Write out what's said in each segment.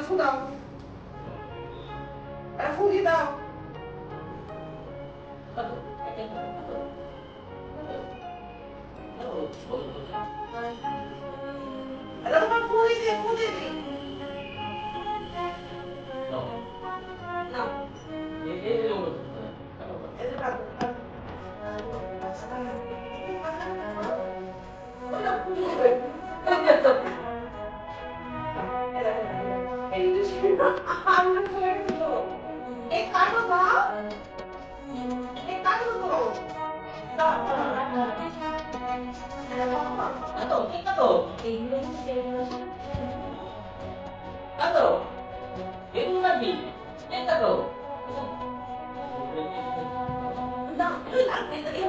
ফু দাও, ফু দিয়ে দাও। তোমার ফু দিয়ে ফু দিয়ে দি। নাও এই যে বাদ দাও। ওটা ফু দিবে। এই যে আমরা করে দিল। এই কাটো দাও, এই কাটো দাও। দাও দাও কাটো, কি কাটো? কাটো, এগুলো নাকি? এ কাটো। দাও, লাগবে তো এই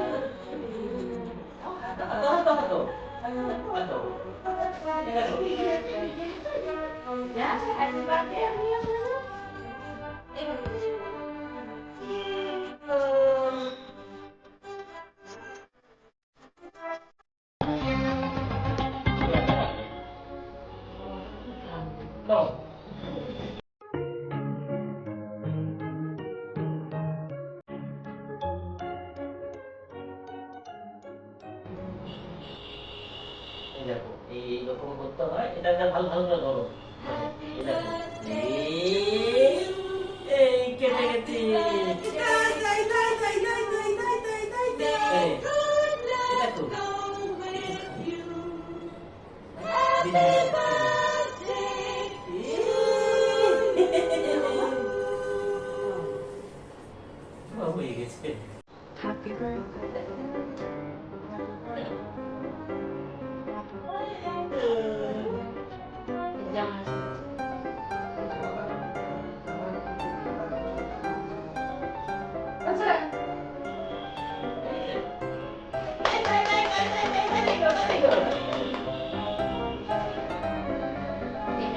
হাতো হাতো হাতো হাতো হাতো ya happy birthday আমি আপনার No. এই দেখো এইরকম করতে হয়, এটা ভালো ভালো করে ধরো। এই দেখো এই কেটে গেছে। হয়ে গেছে। Happy birthday.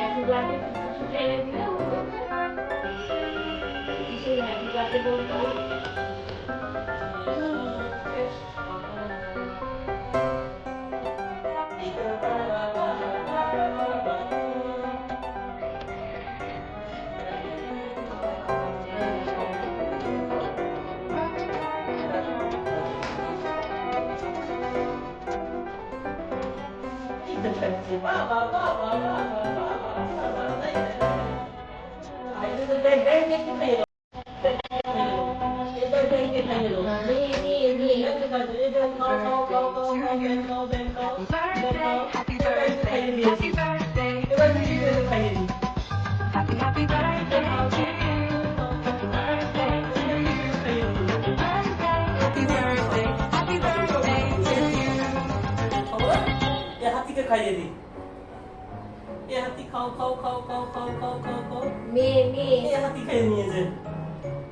Happy birthday, happy birthday, happy happy birthday to you. Happy birthday to you. Happy birthday, happy birthday to you. ये हाथी के खाइए दी। ये हाथी खाओ खाओ खाओ खाओ खाओ खाओ खाओ खाओ। मैं ये हाथी खाइए नहीं है जे।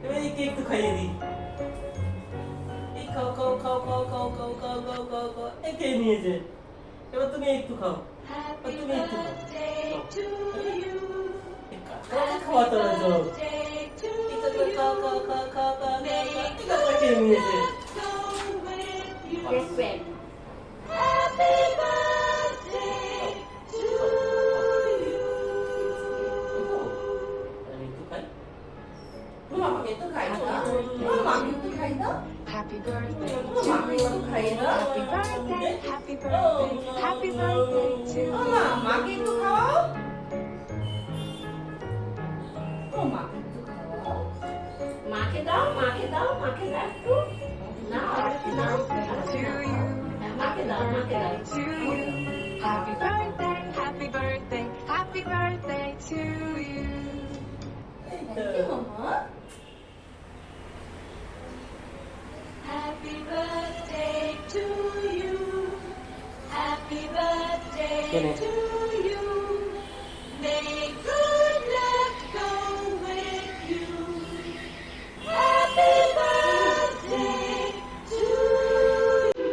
ये मेरी केक तो खाइए दी। ये खाओ खाओ खाओ खाओ खाओ खाओ खाओ खाओ खाओ खाओ। ये केक नहीं है जे। ये बस तुम्हें एक तो खाओ। बस तुम्हें एक तो खाओ। खाओ खाओ तो ना जो। ये तो खाओ खाओ खाओ खाओ खाओ। ये तो केक नहीं है जे। Respect. Happy birthday to you. Mama itu kayak itu. Mama itu kayak itu. Happy birthday Mama to itu you. kayak itu. Happy birthday, happy birthday, happy birthday to you. Mama itu kau. Mama itu kau. মাকে দাও মাকে দাও মাকে দাও একটু না Happy birthday to you. মাকে দাও to you. Happy birthday, happy birthday, happy birthday to you. Thank you, Mama. Happy birthday to you. Happy birthday to you. May good luck go with you. Happy birthday to you.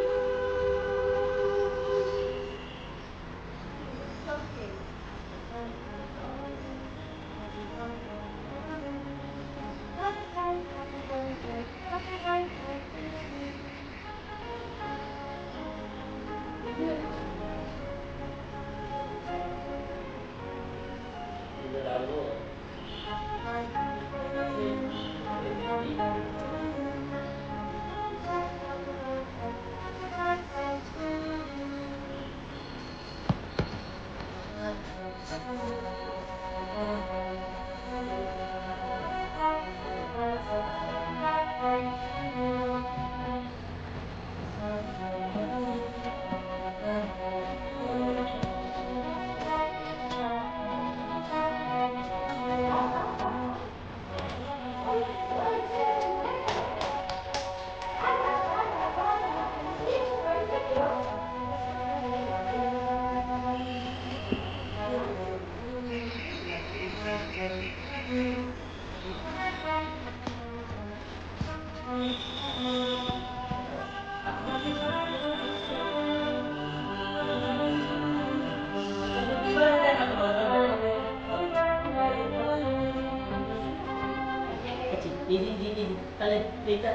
তাহলে এইটা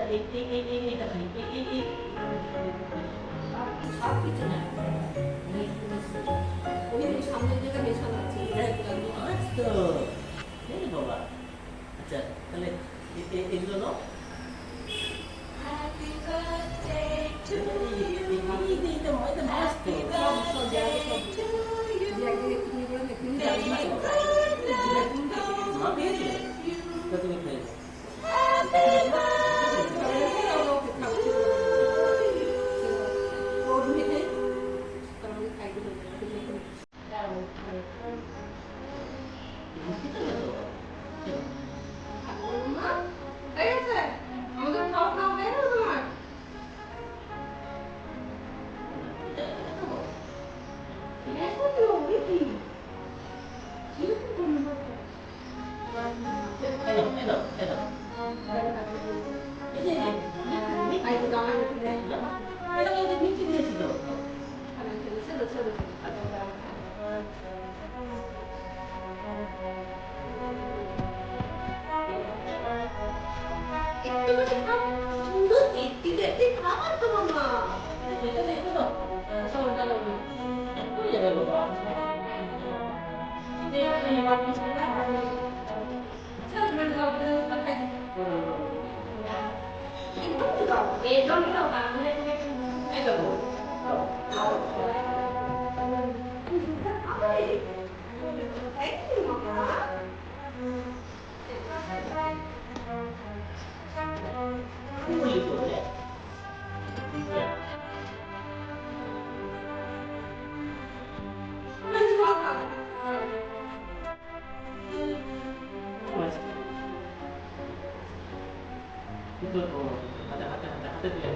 খাই সব কিছু না ওই সামনের দিকে মেশানো আছে তো এই বাবা আচ্ছা তাহলে এগুলো নাও Happy birthday to এইটা মস্ত সব জায়গায় সব জায়গায় কিনে করে কিনে মা পেয়েছে তো তুমি খেয়ে হাতে দিলে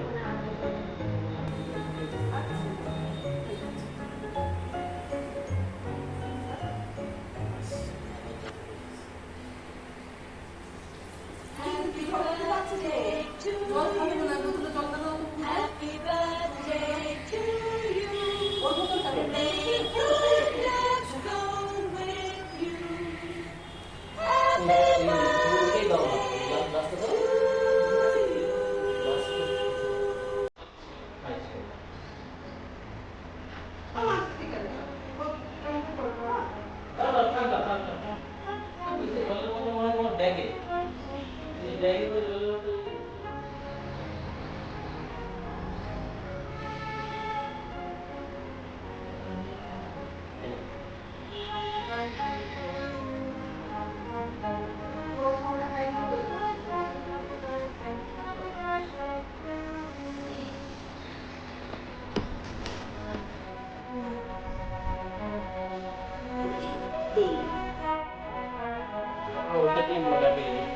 Happy birthday to you. Let's go with you. Happy birthday to ওটা দিয়ে মোটা বেরিয়ে